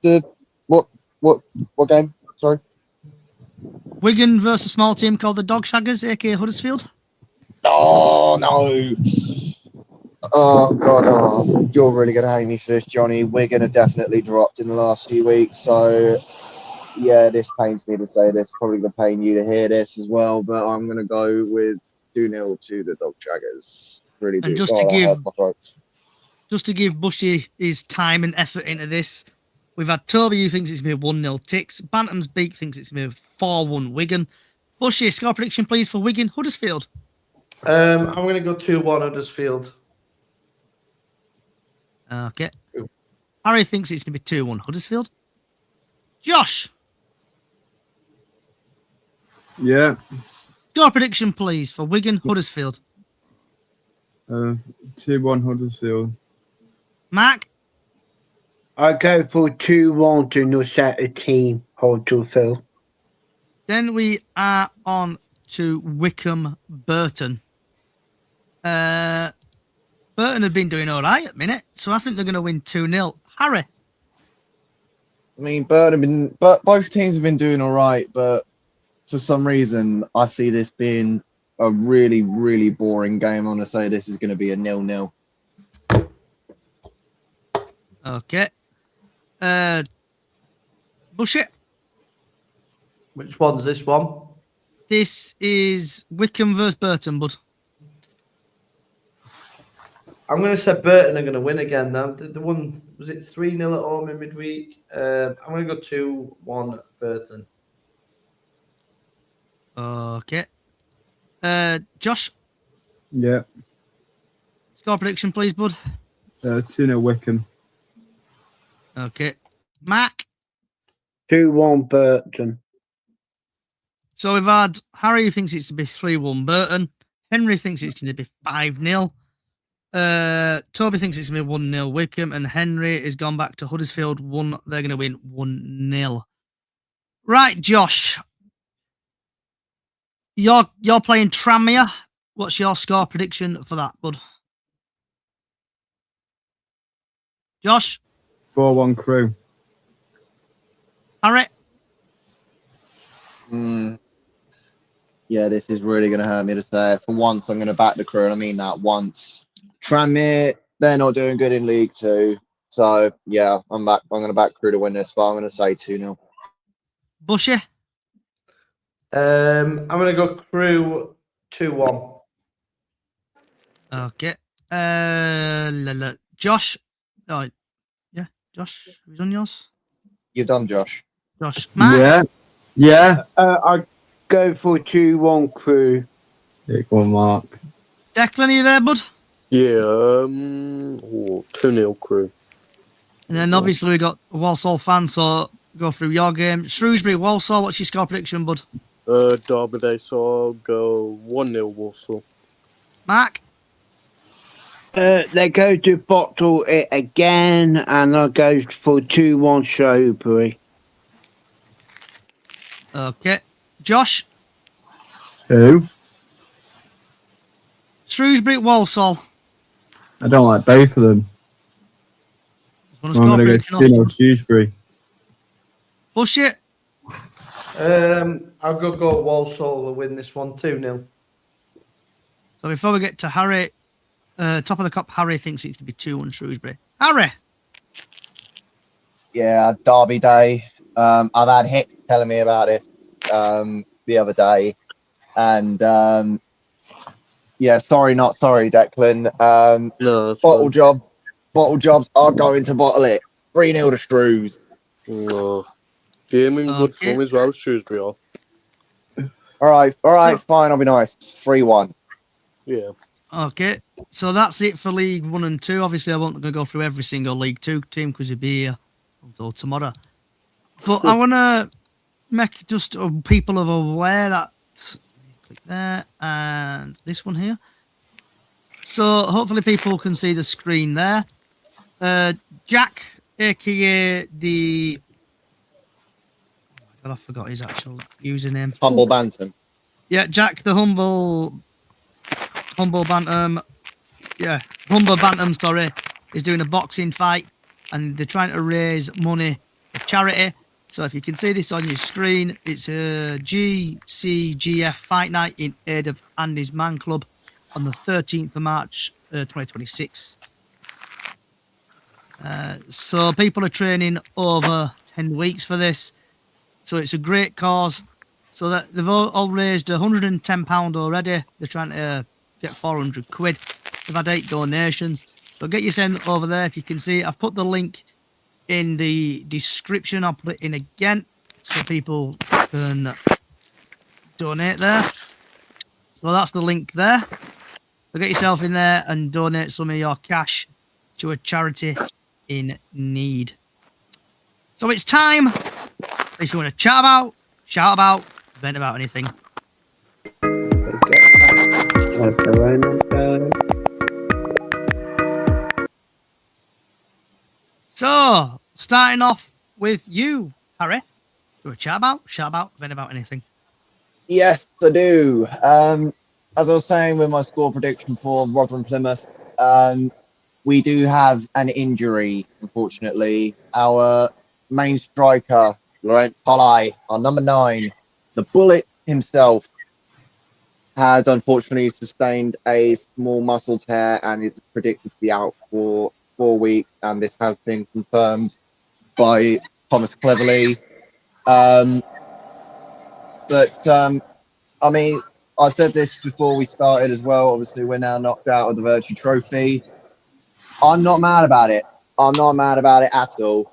game? Sorry.
Wigan versus a small team called the Dog Shaggers, aka Huddersfield.
Oh no! Oh god! Oh, you're really gonna hate me for this, Johnny. Wigan have definitely dropped in the last few weeks, so yeah, this pains me to say this. Probably gonna pain you to hear this as well, but I'm gonna go with 2-0 to the Dog Shaggers. Really do.
And just to give Bushy his time and effort into this, we've had Toby who thinks it's going to be 1-0 Ticks. Bantam's Beak thinks it's going to be 4-1 Wigan. Bushy, score prediction, please, for Wigan, Huddersfield.
I'm going to go 2-1 Huddersfield.
Okay. Harry thinks it's going to be 2-1 Huddersfield. Josh,
Yeah.
score prediction, please, for Wigan, Huddersfield.
2-1 Huddersfield.
Mark.
I go for 2-1 to Nusata team, Huddersfield.
Then we are on to Wycombe Burton. Burton have been doing all right at the minute, so I think they're going to win 2-0. Harry.
I mean, both teams have been doing all right, but for some reason, I see this being a really, really boring game. I'm going to say this is going to be a 0-0.
Okay. Bullshit.
Which one's this one?
This is Wycombe versus Burton, bud.
I'm going to say Burton are going to win again. Now, the one, was it 3-0 at home in midweek? I'm going to go 2-1 Burton.
Okay. Josh,
Yeah.
score prediction, please, bud.
2-0 Wycombe.
Okay. Mark.
2-1 Burton.
So we've had Harry who thinks it's to be 3-1 Burton. Henry thinks it's going to be 5-0. Toby thinks it's going to be 1-0 Wickham, and Henry has gone back to Huddersfield 1. They're going to win 1-0. Right, Josh. You're playing Tranmere. What's your score prediction for that, bud? Josh?
4-1 Crew.
Harry?
Yeah, this is really going to hurt me to say it. For once, I'm going to back the Crew, and I mean that once. Tranmere, they're not doing good in League Two. So, yeah, I'm going to back Crew to win this, but I'm going to say 2-0.
Bushy?
I'm going to go Crew 2-1.
Okay. Josh? Oh, yeah, Josh, who's on yours?
You're done, Josh.
Josh. Mark?
Yeah. Yeah.
I go for 2-1 Crew.
Yeah, go on, Mark.
Declan, are you there, bud?
Yeah, 2-0 Crew.
And then obviously we got a Walsall fan, so go through your game. Shrewsbury, Walsall, what's your score prediction, bud?
Derby Day, so I'll go 1-0 Walsall.
Mark?
They go to bottle it again, and I'll go for 2-1 Shrewsbury.
Okay. Josh?
Who?
Shrewsbury, Walsall.
I don't like both of them.
I'm
I'm going to go 2-0 Shrewsbury.
Push it.
I'll go Walsall will win this one 2-0.
So before we get to Harry, top of the cup, Harry thinks it's to be 2-1 Shrewsbury. Harry?
Yeah, Derby Day. I've had Hicks telling me about it the other day. And, yeah, sorry, not sorry, Declan.
No,
Bottle jobs are going to bottle it. 3-0 to Shrews.
no. Game in good
Okay.
form as well, Shrewsbury are.
All right, fine, I'll be nice. 3-1.
Yeah.
Okay. So that's it for League 1 and 2. Obviously, I won't going to go through every single League 2 team because you'll be here until tomorrow. But I want to make just people aware that... Click there. And this one here. So hopefully people can see the screen there. Jack, a.k.a. the... Oh my God, I forgot his actual username.
Humble Bantam.
Yeah, Jack, the Humble Bantam. Yeah, Humble Bantam, sorry, is doing a boxing fight. And they're trying to raise money for charity. So if you can see this on your screen, it's a GCGF fight night in aid of Andy's Man Club on the 13th of March, 2026. So people are training over 10 weeks for this. So it's a great cause. So that they've all raised £110 already. They're trying to get 400 quid. They've had 8 donations. So get your send over there if you can see it. I've put the link in the description. I'll put it in again so people can donate there. So that's the link there. So get yourself in there and donate some of your cash to a charity in need. So it's time. If you want to chat about, shout about, vent about anything. So, starting off with you, Harry. You want to chat about, vent about anything.
Yes, I do. As I was saying with my score prediction for Rotherham Plymouth, we do have an injury, unfortunately. Our main striker, Laurent Tolai, our number 9, the Bullet himself, has unfortunately sustained a small muscle tear and is predicted to be out for 4 weeks. And this has been confirmed by Thomas Cleverley. I mean, I said this before we started as well. Obviously, we're now knocked out of the Virtue Trophy. I'm not mad about it. I'm not mad about it at all.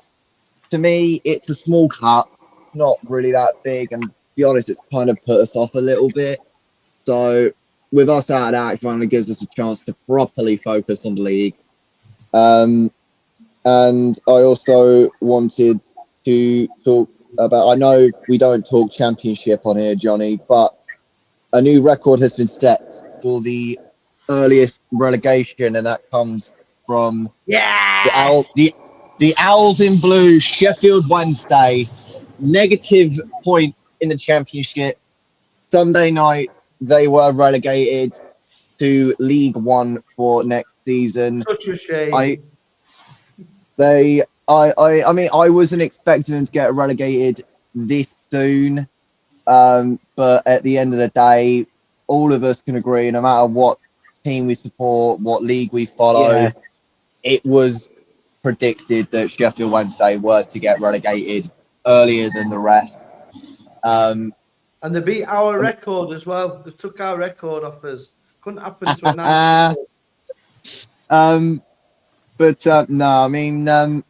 To me, it's a small cup. It's not really that big. And to be honest, it's kind of put us off a little bit. So with us out of that, it finally gives us a chance to properly focus on the league. And I also wanted to talk about, I know we don't talk championship on here, Johnny, but a new record has been set for the earliest relegation, and that comes from
Yes.
the Owls in Blue, Sheffield Wednesday, negative points in the Championship. Sunday night, they were relegated to League One for next season.
Such a shame.
I mean, I wasn't expecting them to get relegated this soon. But at the end of the day, all of us can agree, no matter what team we support, what league we follow,
Yeah.
it was predicted that Sheffield Wednesday were to get relegated earlier than the rest.
And they beat our record as well. They took our record off us. Couldn't happen to a nice club.
But no, I mean, yeah,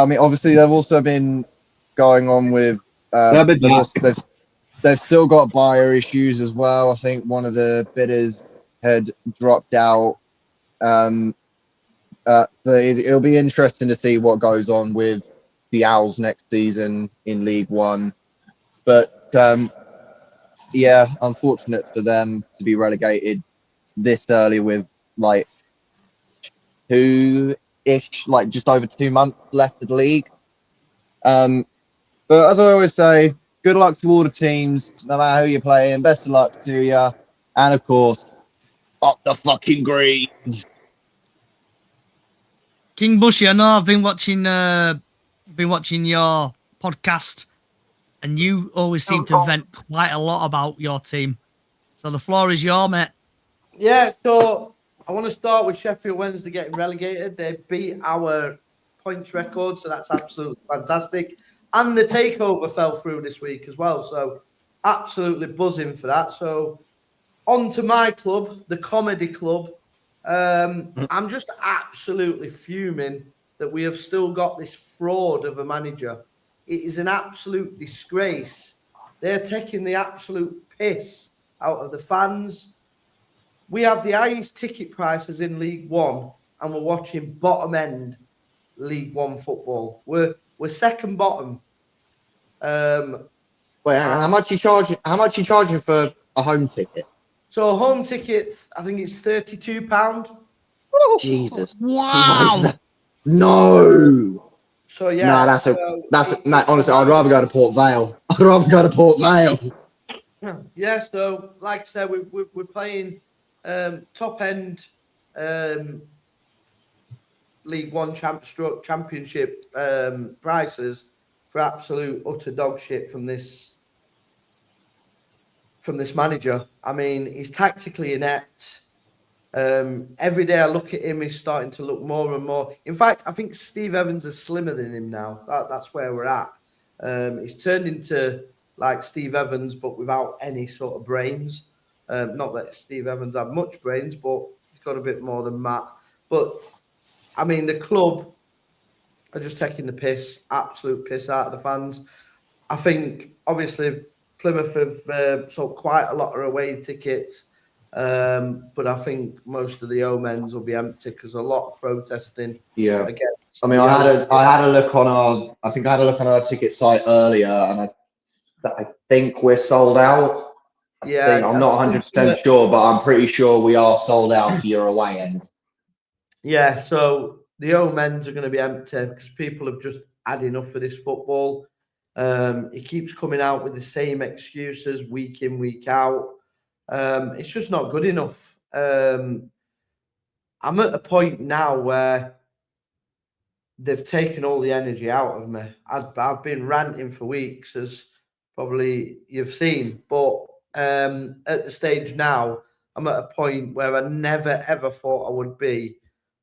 I mean, obviously they've also been going on with
They'll be back.
they've still got buyer issues as well. I think one of the bidders had dropped out. But it'll be interesting to see what goes on with the Owls next season in League One. But yeah, unfortunate for them to be relegated this early with like 2-ish, like just over 2 months left of the league. But as I always say, good luck to all the teams, no matter who you're playing. Best of luck to you, and of course, up the fucking Greens.
King Bushy, I know I've been watching your podcast, and you always seem to vent quite a lot about your team. So the floor is yours, mate.
Yeah, so I want to start with Sheffield Wednesday getting relegated. They beat our points record, so that's absolutely fantastic. And the takeover fell through this week as well, so absolutely buzzing for that. So on to my club, the Comedy Club. I'm just absolutely fuming that we have still got this fraud of a manager. It is an absolute disgrace. They're taking the absolute piss out of the fans. We have the highest ticket prices in League One, and we're watching bottom end League One football. We're second bottom.
Wait, hang on, how much you charging? How much you charging for a home ticket?
So home tickets, I think it's £32.
Jesus.
Wow.
No.
So yeah,
Mate, honestly, I'd rather go to Port Vale. I'd rather go to Port Vale.
Yeah, so like I said, we're playing top end League One championship prices for absolute utter dog shit from this manager. I mean, he's tactically inept. Every day I look at him, he's starting to look more and more. In fact, I think Steve Evans is slimmer than him now. That's where we're at. He's turned into like Steve Evans, but without any sort of brains. Not that Steve Evans had much brains, but he's got a bit more than Matt. But I mean, the club are just taking the piss, absolute piss out of the fans. I think obviously Plymouth have sold quite a lot of away tickets. But I think most of the Omens will be empty because a lot of protesting.
Yeah.
Against
I mean, I had a look on our ticket site earlier, and I think we're sold out. I'm not 100% sure, but I'm pretty sure we are sold out for your away end.
Yeah, so the Omens are going to be empty because people have just had enough of this football. He keeps coming out with the same excuses week in, week out. It's just not good enough. I'm at a point now where they've taken all the energy out of me. I've been ranting for weeks, as probably you've seen, but at the stage now, I'm at a point where I never ever thought I would be,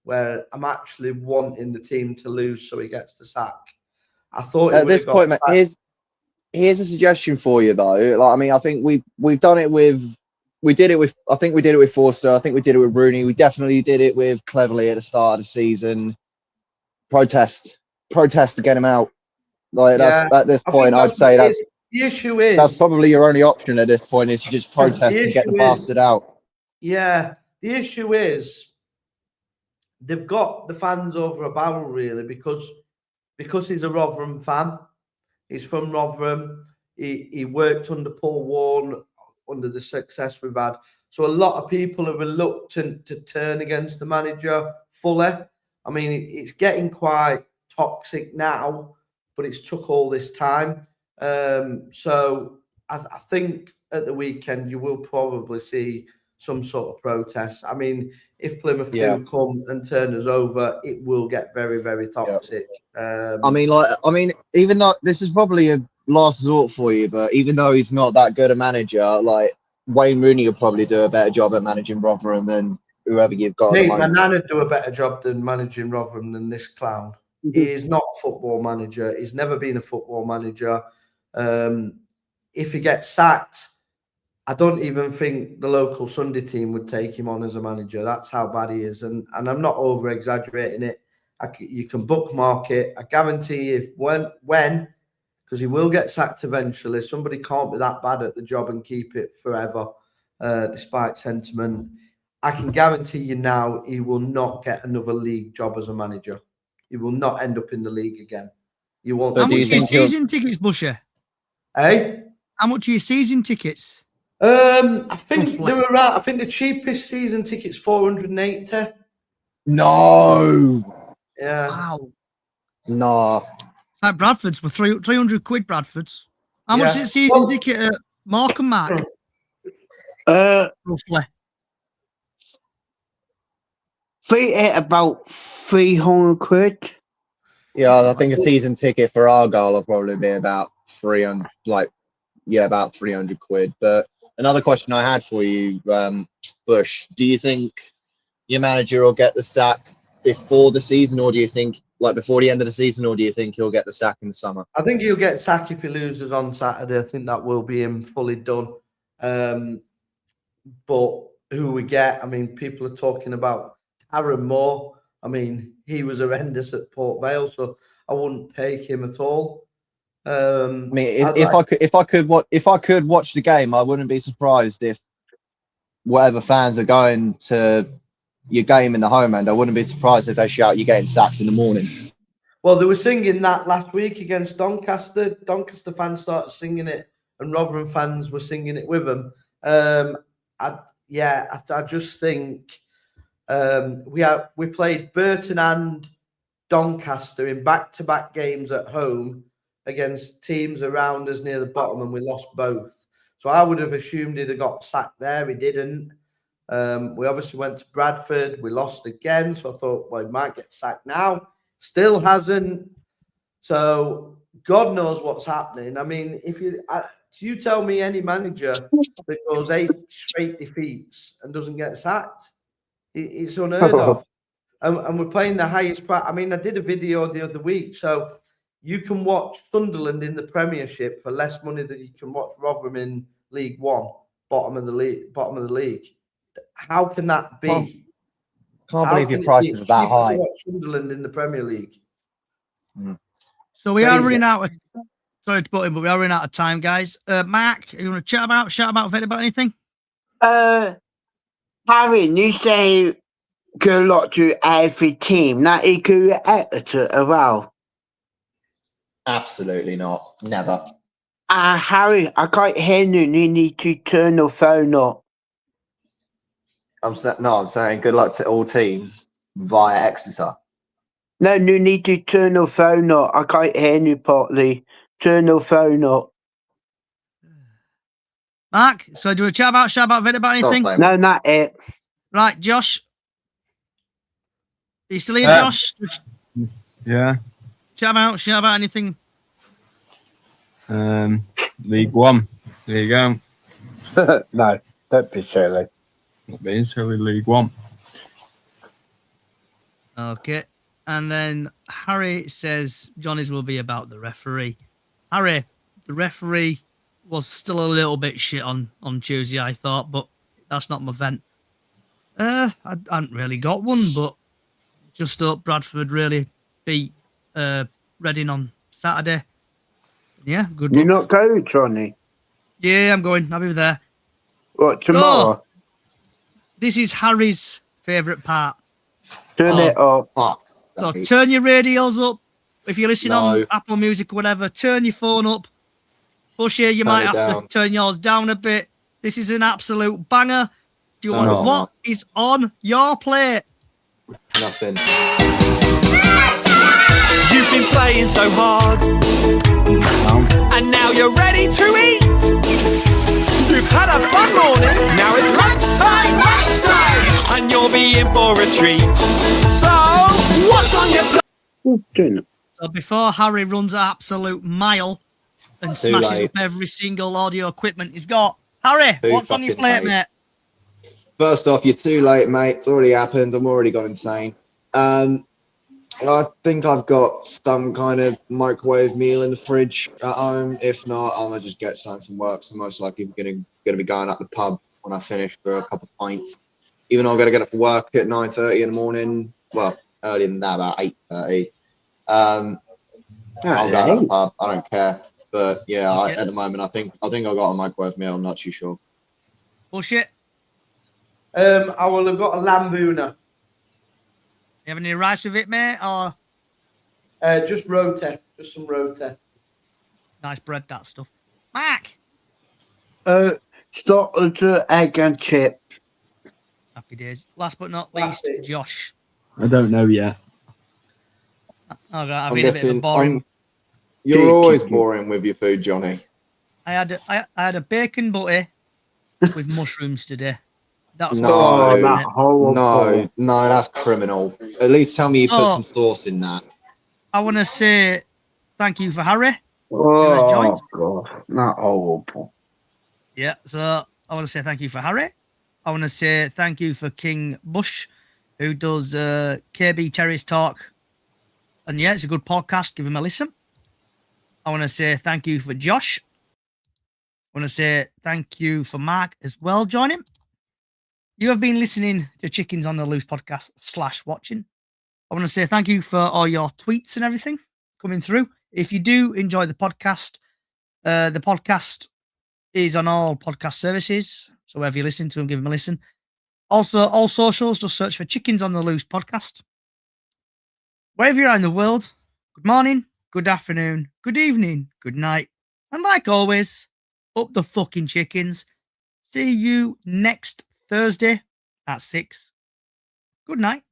where I'm actually wanting the team to lose so he gets the sack. I thought
at this point, mate, here's a suggestion for you though. Like, I mean, I think we've done it with. I think we did it with Forster. I think we did it with Rooney. We definitely did it with Cleverley at the start of the season. Protest to get him out. Like that's at this point, I'd say the
issue is
that's probably your only option at this point is to just protest and get the bastard out.
Yeah, the issue is they've got the fans over a barrel really because he's a Rotherham fan. He's from Rotherham. He worked under Paul Warne under the success we've had. So a lot of people are reluctant to turn against the manager fully. I mean, it's getting quite toxic now, but it's took all this time. So I think at the weekend you will probably see some sort of protest. I mean, if Plymouth do come and turn us over, it will get very, very toxic.
I mean, even though this is probably a last resort for you, but even though he's not that good a manager, like Wayne Rooney will probably do a better job at managing Rotherham than whoever you've got at the
My
moment.
nan would do a better job than managing Rotherham than this clown. He is not a football manager. He's never been a football manager. If he gets sacked, I don't even think the local Sunday team would take him on as a manager. That's how bad he is. And I'm not over exaggerating it. You can bookmark it. I guarantee if when, because he will get sacked eventually, somebody can't be that bad at the job and keep it forever, despite sentiment. I can guarantee you now he will not get another league job as a manager. He will not end up in the league again. You won't.
How much are your season tickets, Busher?
Hey?
How much are your season tickets?
I think they were around. I think the cheapest season ticket's 480.
No.
Yeah.
Wow.
Nah.
It's like Bradford's were 300 quid. Bradford's. How much is a season ticket at Markham, Mark?
Roughly. About 300 quid.
Yeah, I think a season ticket for Argyle will probably be about 300, about 300 quid. But another question I had for you, Bush, do you think your manager will get the sack before the season, or do you think before the end of the season, or do you think he'll get the sack in the summer?
I think he'll get sacked if he loses on Saturday. I think that will be him fully done. But who we get, I mean, people are talking about Aaron Moore. I mean, he was horrendous at Port Vale, so I wouldn't take him at all.
I mean, if I could watch the game, I wouldn't be surprised if whatever fans are going to your game in the home end, I wouldn't be surprised if they shout, "You're getting sacked" in the morning.
Well, they were singing that last week against Doncaster. Doncaster fans started singing it, and Rotherham fans were singing it with them. I just think we played Burton and Doncaster in back-to-back games at home against teams around us near the bottom, and we lost both. So I would have assumed he'd have got sacked there. He didn't. We obviously went to Bradford. We lost again. So I thought, well, he might get sacked now. Still hasn't. So God knows what's happening. I mean, you tell me any manager that goes 8 straight defeats and doesn't get sacked, it's unheard of. And we're playing the highest price. I mean, I did a video the other week. So you can watch Sunderland in the Premiership for less money than you can watch Rotherham in League One, bottom of the league. How can that be?
Can't believe your prices are that high.
To watch Sunderland in the Premier League.
So we are running out of. Sorry to put in, but we are running out of time, guys. Mark, you want to shout about anything?
Harry, you say good luck to every team. That he could Exeter as well.
Absolutely not. Never.
Harry, I can't hear you. You need to turn the phone up.
I'm saying good luck to all teams via Exeter.
No, you need to turn the phone up. I can't hear you properly. Turn the phone up.
Mark, so do you want to shout about anything?
No, not it.
Right, Josh. Are you still here, Josh?
Yeah.
Shout about anything.
League One. There you go.
No, don't be silly.
Not being silly, League One.
Okay. And then Harry says Johnny's will be about the referee. Harry, the referee was still a little bit shit on Tuesday, I thought, but that's not my vent. I hadn't really got one, but just thought Bradford really beat Reading on Saturday. Yeah, good.
You're not going, Johnny?
Yeah, I'm going. I'll be there.
What, tomorrow?
This is Harry's favourite part.
Turn it up.
So turn your radios up. If you're listening on Apple Music or whatever, turn your phone up. Bush here, you might have to turn yours down a bit. This is an absolute banger. Do you want
No.
what is on your plate?
Nothing.
You've been playing so hard, and now you're ready to eat. You've had a fun morning, now it's lunchtime, and you'll be in for a treat. So, what's on your plate?
Who's doing it?
So before Harry runs an absolute mile and
Too
smashes
late.
up every single audio equipment he's got, Harry,
Too
what's on your
fucking
plate,
late.
mate?
First off, you're too late, mate. It's already happened. I'm already gone insane. I think I've got some kind of microwave meal in the fridge at home. If not, I'm gonna just get something from work. So most likely gonna be going up the pub when I finish for a couple of pints. Even though I'm gonna get up for work at 9:30 in the morning. Well, earlier than that, about 8:30. I'll go to the pub. I don't care. But yeah,
Okay.
at the moment, I think I've got a microwave meal. I'm not too sure.
Bullshit.
I will have got a lambooner.
You have any rice with it, mate? Or
Just roti. Just some roti.
nice bread, that stuff. Mark.
Starters, egg and chip.
Happy days. Last but not
That's
least,
it.
Josh.
I don't know yet.
I've
I'm
been a bit of a
guessing
boring.
you're
Cheeky.
always boring with your food, Johnny.
I had a bacon butty with mushrooms today. That was
No.
Oh,
what I
that
had.
horrible.
No, that's criminal. At least tell me you put
So-
some sauce in that.
I want to say thank you for Harry. has
Oh,
joined?
God. Not horrible.
Yeah, so I want to say thank you for Harry. I want to say thank you for King Bush, who does KB Terry's Talk. And yeah, it's a good podcast. Give him a listen. I want to say thank you for Josh. I want to say thank you for Mark as well joining. You have been listening to Chickens on the Loose podcast / watching. I want to say thank you for all your tweets and everything coming through. If you do enjoy the podcast is on all podcast services. So wherever you listen to them, give them a listen. Also, all socials, just search for Chickens on the Loose podcast. Wherever you are in the world, good morning, good afternoon, good evening, good night. And like always, up the fucking chickens. See you next Thursday at 6. Good night.